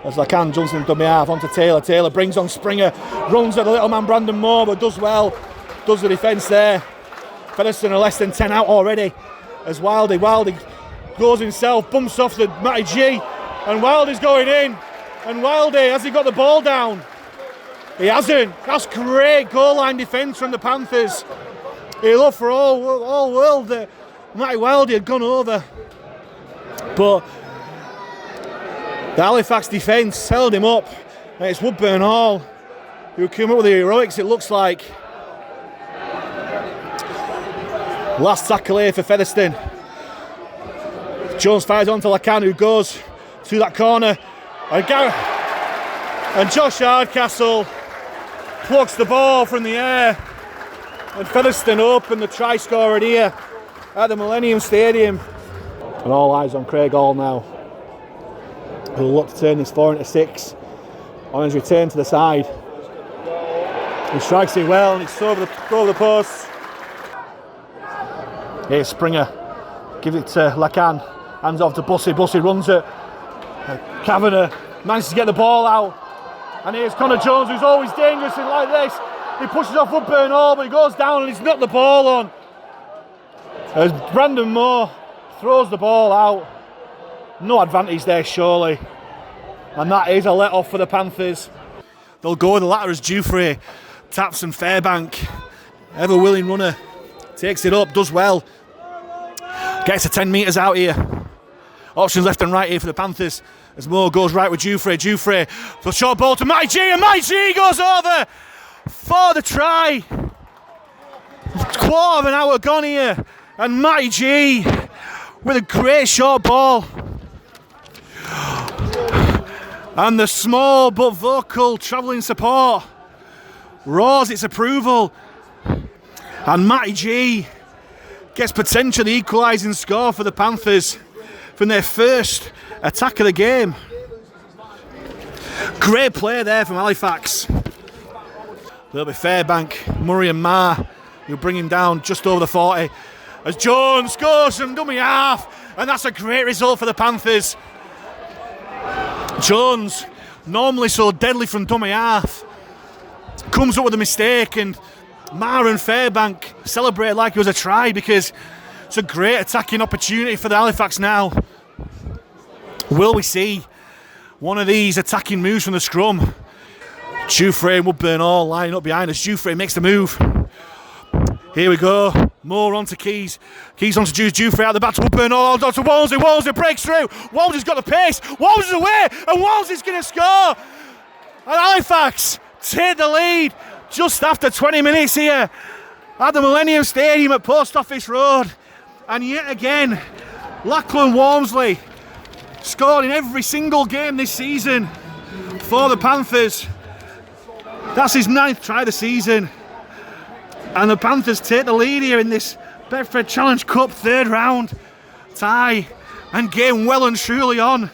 As Lacan jumps in dummy half onto Taylor. Taylor brings on Springer, runs at the little man Brandon Moore, but does well. Does the defence there. Featherstone are less than 10 out already. As Wildy goes himself, bumps off the Matty G, and Wildy's going in. And Wildy, has he got the ball down? He hasn't. That's great goal line defence from the Panthers. He looked for all world that Matty Wildy had gone over. But the Halifax defence held him up. And it's Woodburn Hall who came up with the heroics, it looks like. Last tackle here for Featherstone. Jones fires on to Lacan, who goes to that corner. And Josh Hardcastle plucks the ball from the air. And Featherstone open the try scorer here at the Millennium Stadium. And all eyes on Craig Hall now, who'll look to turn this 4-6 on his return to the side. He strikes it well, and it's over the post. Here's Springer, gives it to Lacan, hands off to Bussey. Bussey runs it. Kavanagh manages to get the ball out, and here's Connor Jones, who's always dangerous in like this. He pushes off Woodburn Hall, but he goes down and he's knocked the ball on. As Brandon Moore throws the ball out. No advantage there, surely. And that is a let-off for the Panthers. They'll go with the latter as Dufresne taps and Fairbank. Ever-willing runner. Takes it up, does well. Gets to 10 metres out here. Options left and right here for the Panthers. As Moore goes right with Dufresne. Dufresne for short ball to Matty G, and Matty G goes over for the try. Quarter of an hour gone here, and Matty G with a great short ball. And the small but vocal travelling support roars its approval. And Matty G gets potentially equalising score for the Panthers from their first attack of the game. Great play there from Halifax. There'll be Fairbank, Murray and Marr who bring him down just over the 40. As Jones scores from dummy half, and that's a great result for the Panthers. Jones, normally so deadly from dummy half, comes up with a mistake, and Marr and Fairbank celebrate like it was a try, because it's a great attacking opportunity for the Halifax now. Will we see one of these attacking moves from the scrum? Dufresne and Woodburn all lining up behind us. Dufresne makes the move. Here we go. Moore onto Keys. Keys onto Dufresne out the back to Woodburn all onto Walmsley. Walmsley breaks through. Walmsley's got the pace. Walmsley's away, and Walmsley's going to score. And Halifax take the lead just after 20 minutes here at the Millennium Stadium at Post Office Road. And yet again, Lachlan Walmsley scored in every single game this season for the Panthers. That's his 9th try of the season. And the Panthers take the lead here in this Betfred Challenge Cup 3rd round tie, and game well and truly on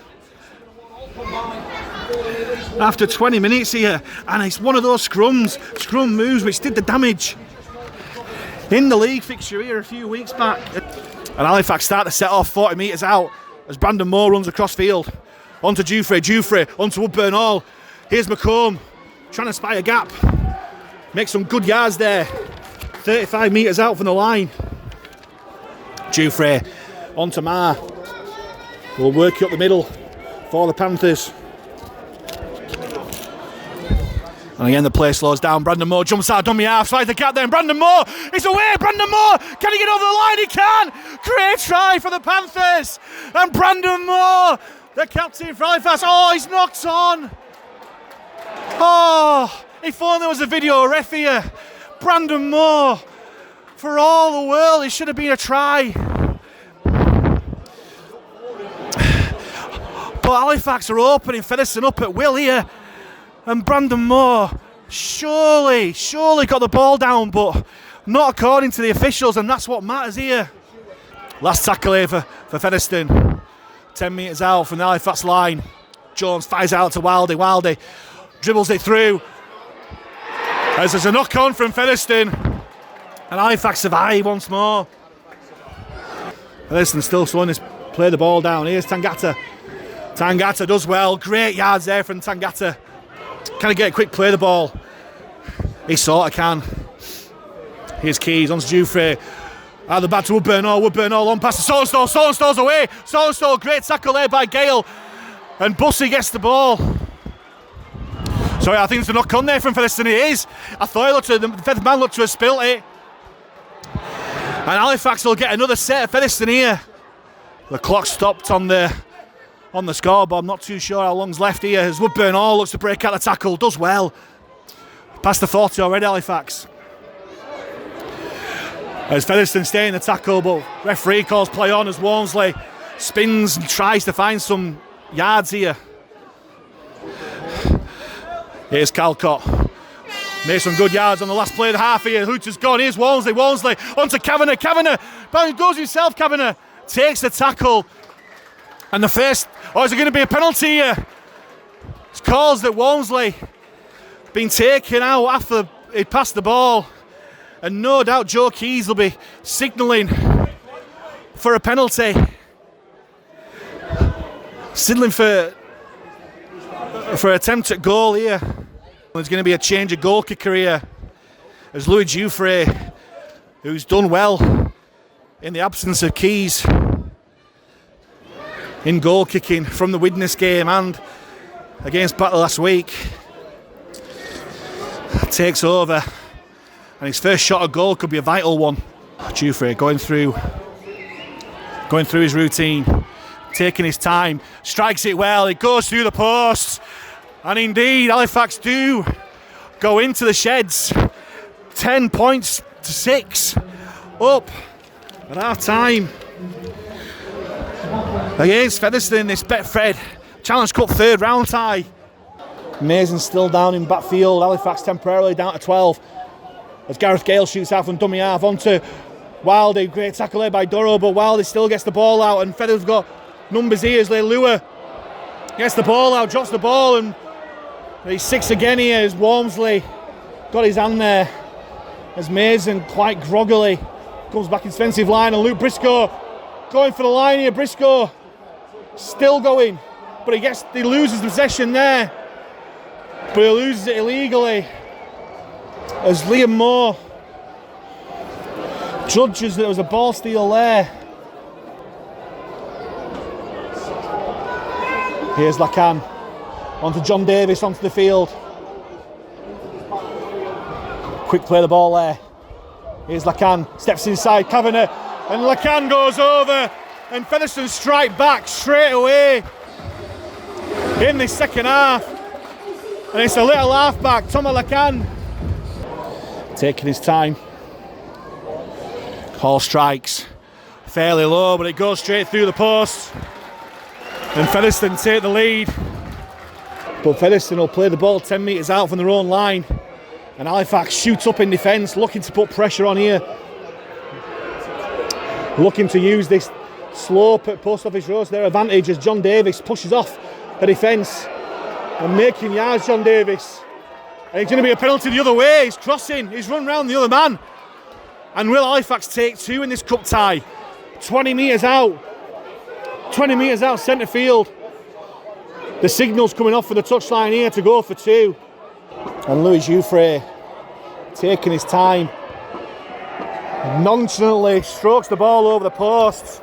after 20 minutes here. And it's one of those scrum moves which did the damage in the league fixture here a few weeks back. And Halifax start to set off 40 metres out as Brandon Moore runs across field onto Dufresne onto Woodburn Hall. Here's McComb trying to spy a gap, makes some good yards there, 35 metres out from the line. Dufresne onto Marr, will work up the middle for the Panthers. And again the play slows down. Brandon Moore jumps out, dummy half, slides the gap there, and Brandon Moore is away. Brandon Moore, can he get over the line? He can! Great try for the Panthers. And Brandon Moore, the captain for Halifax, he's knocked on. If only there was a video ref here. Brandon Moore, for all the world, it should have been a try. But Halifax are opening Featherstone up at will here. And Brandon Moore surely got the ball down, but not according to the officials, and that's what matters here. Last tackle here for Featherstone. 10 metres out from the Halifax line. Jones fires out to Wildy. Wildy dribbles it through. As there's a knock on from Featherstone, and Halifax survive once more. Featherstone still slowing this play the ball down. Here's Tangata. Tangata does well. Great yards there from Tangata. Can he get a quick play of the ball? He sort of can. Here's Keys onto Dufresne. Out the back to Woodburn Hall on past the Saltonstall's away. Saltonstall, great tackle there by Gale. And Bussey gets the ball. Sorry, I think it's a knock on there from Featherstone. It is. I thought the fifth man looked to have spilt it. And Halifax will get another set of Featherstone here. The clock stopped on the scoreboard. I'm not too sure how long's left here as Woodburn Hall looks to break out the tackle. Does well. Past the 40 already, Halifax. As Featherstone stay in the tackle, but referee calls play on as Walmsley spins and tries to find some yards here. Here's Calcott. Made some good yards on the last play of the half here. Hooter's gone. Here's Walmsley onto Kavanagh. Kavanagh goes himself. Kavanagh takes the tackle. And the first, is it going to be a penalty here? It's calls that Walmsley been taken out after he passed the ball. And no doubt Joe Keys will be signalling for a penalty. Signaling for attempt at goal here. There's going to be a change of goal kicker here as Louis Dufresne, who's done well in the absence of Keys in goal kicking from the Widnes game and against Battle last week, takes over, and his first shot at goal could be a vital one. Dufresne going through his routine, taking his time, strikes it well, it goes through the posts. And indeed, Halifax do go into the sheds. 10 points to 6 up at half time against Featherstone in this Betfred Challenge Cup third round tie. Mason still down in backfield. Halifax temporarily down to 12 as Gareth Gale shoots out from dummy half onto Wildy. Great tackle there by Doro, but Wildy still gets the ball out, and Feathers have got numbers here as Leilua gets the ball out, drops the ball, and he's 6 again here as Walmsley got his hand there as Mason quite groggily comes back in defensive line, and Luke Briscoe going for the line here. Briscoe still going, but he loses the possession there, but he loses it illegally as Liam Moore judges that there was a ball steal there. Here's Lacan onto John Davis onto the field. Quick play the ball there. Here's Lacan, steps inside Kavanagh, and Lacan goes over, and Featherstone strike back straight away in this second half. And it's a little half back, Thomas Lacan, taking his time. Hall strikes fairly low, but it goes straight through the post. And Featherstone take the lead. But Featherstone will play the ball 10 metres out from their own line. And Halifax shoots up in defence, looking to put pressure on here. Looking to use this slope at Post Office Road to their advantage as John Davis pushes off the defence. And making yards, John Davis. And it's going to be a penalty the other way. He's crossing, he's run round the other man. And will Halifax take 2 in this cup tie? 20 metres out. 20 metres out centre field. The signal's coming off for the touchline here to go for 2. And Louis Dufresne taking his time. Nonchalantly strokes the ball over the post.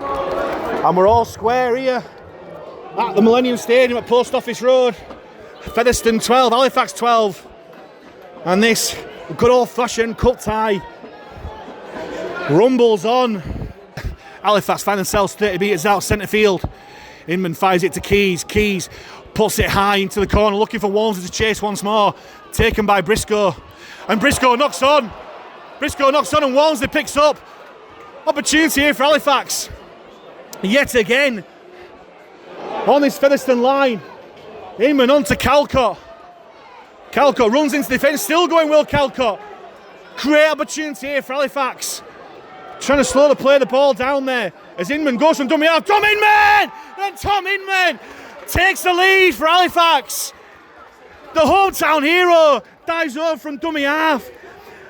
And we're all square here at the Millennium Stadium at Post Office Road. Featherstone 12, Halifax 12. And this good old-fashioned cup tie rumbles on. Halifax find themselves 30 metres out centre field. Inman fires it to Keys. Keys puts it high into the corner, looking for Walmsley to chase once more. Taken by Briscoe. And Briscoe knocks on. And Walmsley picks up. Opportunity here for Halifax. Yet again. On this Featherstone line. Inman on to Calcott. Calcott runs into defence, still going Will Calcott. Great opportunity here for Halifax. Trying to slow the ball down there as Inman goes from dummy half. Tom Inman! And Tom Inman takes the lead for Halifax. The hometown hero dives over from dummy half.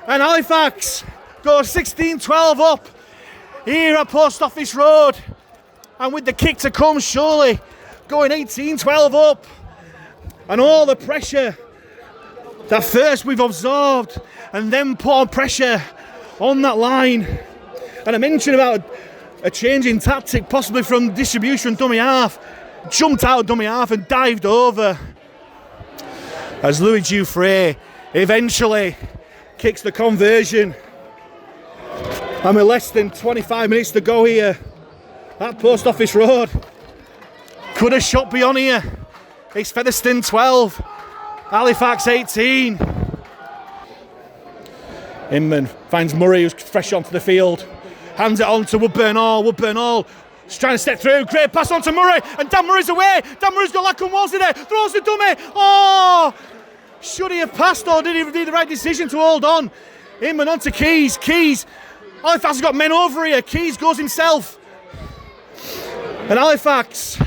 And Halifax goes 16-12 up here at Post Office Road. And with the kick to come, surely going 18-12 up. And all the pressure that first we've absorbed and then put on pressure on that line. And I mentioned about a change in tactic, possibly from distribution dummy half. Jumped out of dummy half and dived over as Louis Dufresne eventually kicks the conversion. And with less than 25 minutes to go here at Post Office Road, could have shot beyond here. It's Featherstone 12, Halifax 18. Inman finds Murray, who's fresh onto the field. Hands it on to Woodburn Hall. Woodburn Hall trying to step through. Great pass on to Murray. And Dan Murray's away. Dan Murray's got Lacombe Walls in there. Throws the dummy. Oh! Should he have passed or did he do the right decision to hold on? Inman on to Keys. Keys. Halifax has got men over here. Keys goes himself. And Halifax,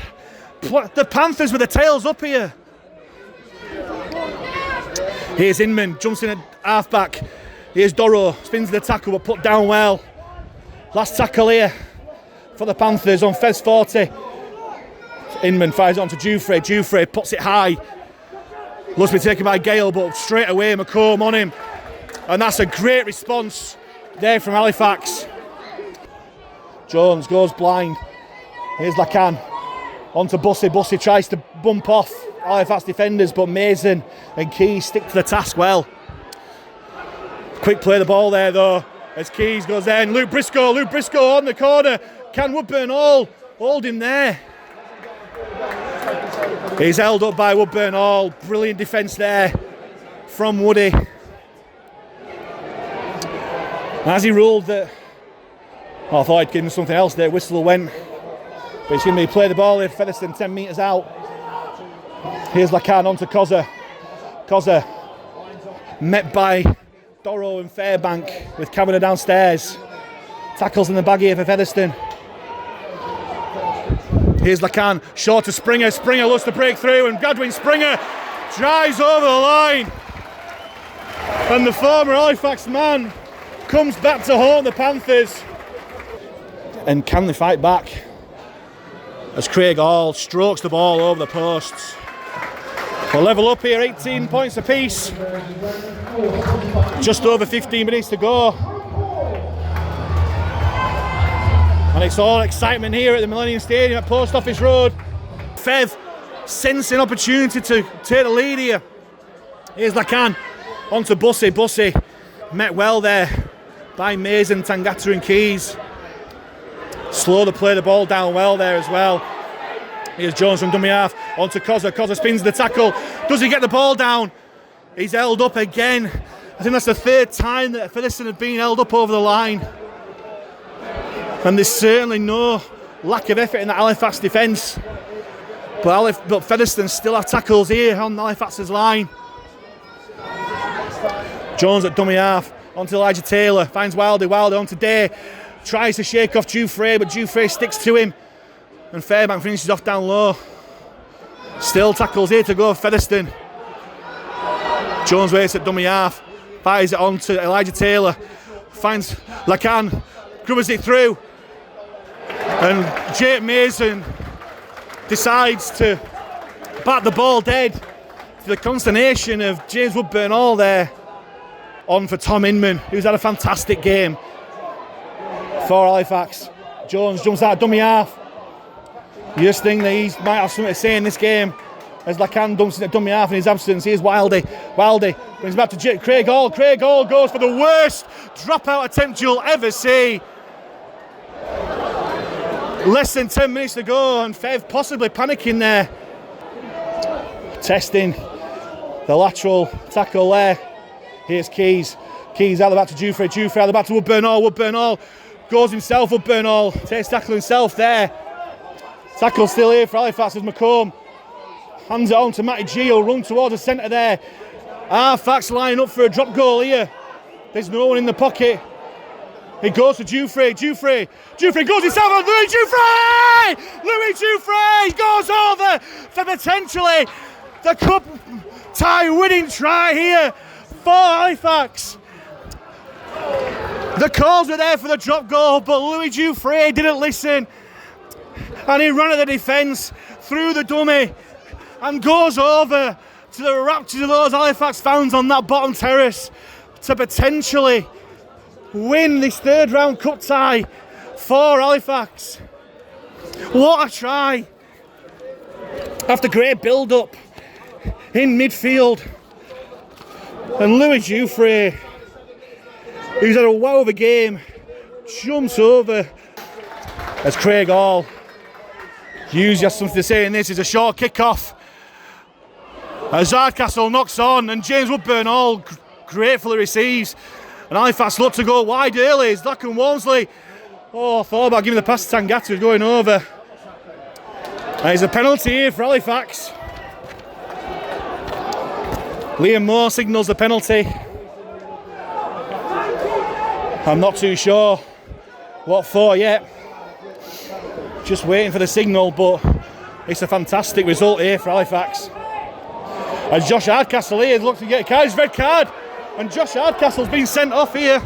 the Panthers with the tails up here. Here's Inman. Jumps in at half-back. Here's Doro. Spins the tackle but put down well. Last tackle here for the Panthers on Fez 40. Inman fires it on to Dufresne. Dufresne puts it high. Must be taken by Gale, but straight away McComb on him. And that's a great response there from Halifax. Jones goes blind. Here's Lacan. On to Bussy. Bussy tries to bump off Halifax defenders, but Mason and Keys stick to the task well. Quick play the ball there though, as Keys goes there, and Luke Briscoe on the corner. Can Woodburn Hall hold him there? He's held up by Woodburn Hall. Brilliant defence there from Woody. As he ruled that, I thought I'd give him something else there. Whistle went, but he's going to play the ball here. Featherstone 10 metres out. Here's Lacan on to Cozza. Cozza met by Doro and Fairbank with Kavanagh downstairs. Tackles in the bag here for Featherstone. Here's Lacan, short to Springer. Springer looks to break through, and Godwin Springer drives over the line. And the former Halifax man comes back to haunt the Panthers. And can they fight back? As Craig Hall strokes the ball over the posts. We'll level up here, 18 points apiece. Just over 15 minutes to go. And it's all excitement here at the Millennium Stadium at Post Office Road. Fev sensing opportunity to take the lead here. Here's Lacan on to Bussy. Bussy met well there by Mason, Tangata and Keys. Slow to play the ball down well there as well. Here's Jones from dummy half, on to Cozza. Cozza spins the tackle. Does he get the ball down? He's held up again. I think that's the third time that Featherstone had been held up over the line. And there's certainly no lack of effort in that Halifax defence. But Featherstone still have tackles here on Halifax's line. Jones at dummy half, on to Elijah Taylor. Finds Wilder. Wilder on to Day. Tries to shake off Dufresne, but Dufresne sticks to him. And Fairbank finishes off down low. Still tackles here to go, Featherstone. Jones waits at dummy half. Fires it on to Elijah Taylor. Finds Lacan. Grubbers it through. And Jake Mason decides to bat the ball dead to the consternation of James Woodburn Hall there. On for Tom Inman, who's had a fantastic game for Halifax. Jones jumps out of dummy half. You just think that he might have something to say in this game as Lacan dumps in at dummy half in his absence. Here's Wildy. Wildy brings back to Craig Hall. Craig Hall goes for the worst dropout attempt you'll ever see. Less than 10 minutes to go, and Fev possibly panicking there. Testing the lateral tackle there. Here's Keys. Keys out the back to Dufresne. Dufresne out the back to Woodburn Hall. Woodburn Hall goes himself. Woodburn Hall takes tackle himself there. Tackle still here for Halifax as McComb hands it on to Matty G. He'll run towards the centre there. Halifax line up for a drop goal here. There's no one in the pocket. It goes to Dufresne. Dufresne goes himself on Louis Dufresne! Louis Dufresne goes over for potentially the cup tie winning try here for Halifax. The calls were there for the drop goal, but Louis Dufresne didn't listen. And he ran at the defence, through the dummy and goes over to the raptures of those Halifax fans on that bottom terrace to potentially win this third round cup tie for Halifax. What a try! After great build-up in midfield, and Louis Jouffre, who's had a wow of a game, jumps over as Craig Hall. Hughes has something to say in this. It's a short kick-off as Hardcastle knocks on, and James Woodburn Hall gratefully receives. And Halifax look to go wide early. It's Lachlan Walmsley. Oh, I thought about giving the pass to Tangata, who's going over. And it's a penalty here for Halifax. Liam Moore signals the penalty. I'm not too sure what for yet. Just waiting for the signal, but it's a fantastic result here for Halifax. As Josh Hardcastle here looks to get a card, his red card, and Josh Hardcastle's been sent off here.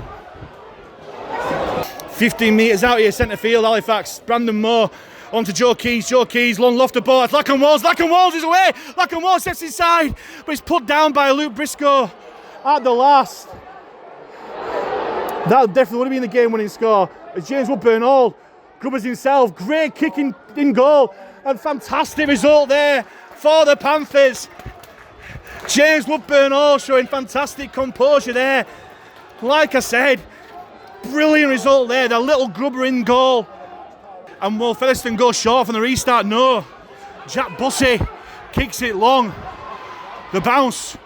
15 metres out here, centre field, Halifax. Brandon Moore onto Joe Keys. Joe Keys, long lofted ball. Lachlan Walls. Lachlan Walls is away. Lachlan Walls steps inside, but he's put down by Luke Briscoe at the last. That definitely would have been the game-winning score. As James Woodburn Hall grubbers himself. Great kick in goal, and fantastic result there for the Panthers. James Woodburn Hall showing fantastic composure there. Like I said, brilliant result there. The little grubber in goal. And will Featherstone go short from the restart? No. Jack Bussey kicks it long. The bounce.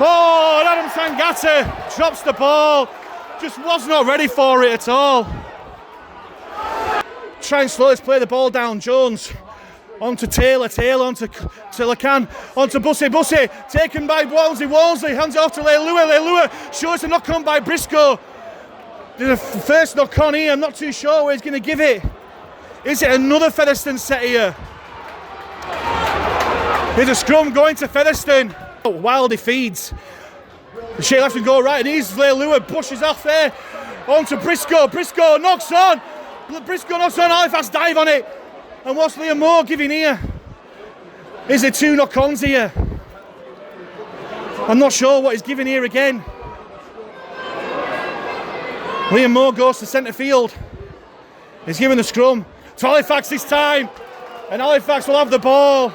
Oh, and Adam Tangata drops the ball. Just was not ready for it at all. Try and slowly play the ball down. Jones onto Taylor. Taylor onto Lacan. Onto Bussey. Bussey taken by Walmsley. Walmsley hands it off to Leilua. Leilua shows a knock on by Briscoe. There's a first knock on here. I'm not too sure where he's going to give it. Is it another Featherstone set here? There's a scrum going to Featherstone. Wildy feeds. The shake left and go right, and he's Leilua pushes off there. On to Briscoe. Briscoe knocks on. Briscoe knocks on. Halifax dive on it. And what's Liam Moore giving here? Is there two knock-ons here? I'm not sure what he's giving here again. Liam Moore goes to centre field. He's giving the scrum to Halifax this time. And Halifax will have the ball.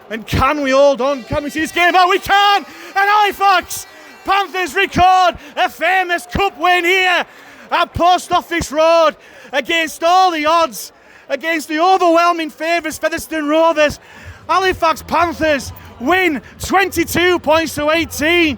And can we hold on? Can we see this game out? We can! And Halifax Panthers record a famous cup win here at Post Office Road against all the odds, against the overwhelming favourites Featherstone Rovers. Halifax Panthers win 22 points to 18.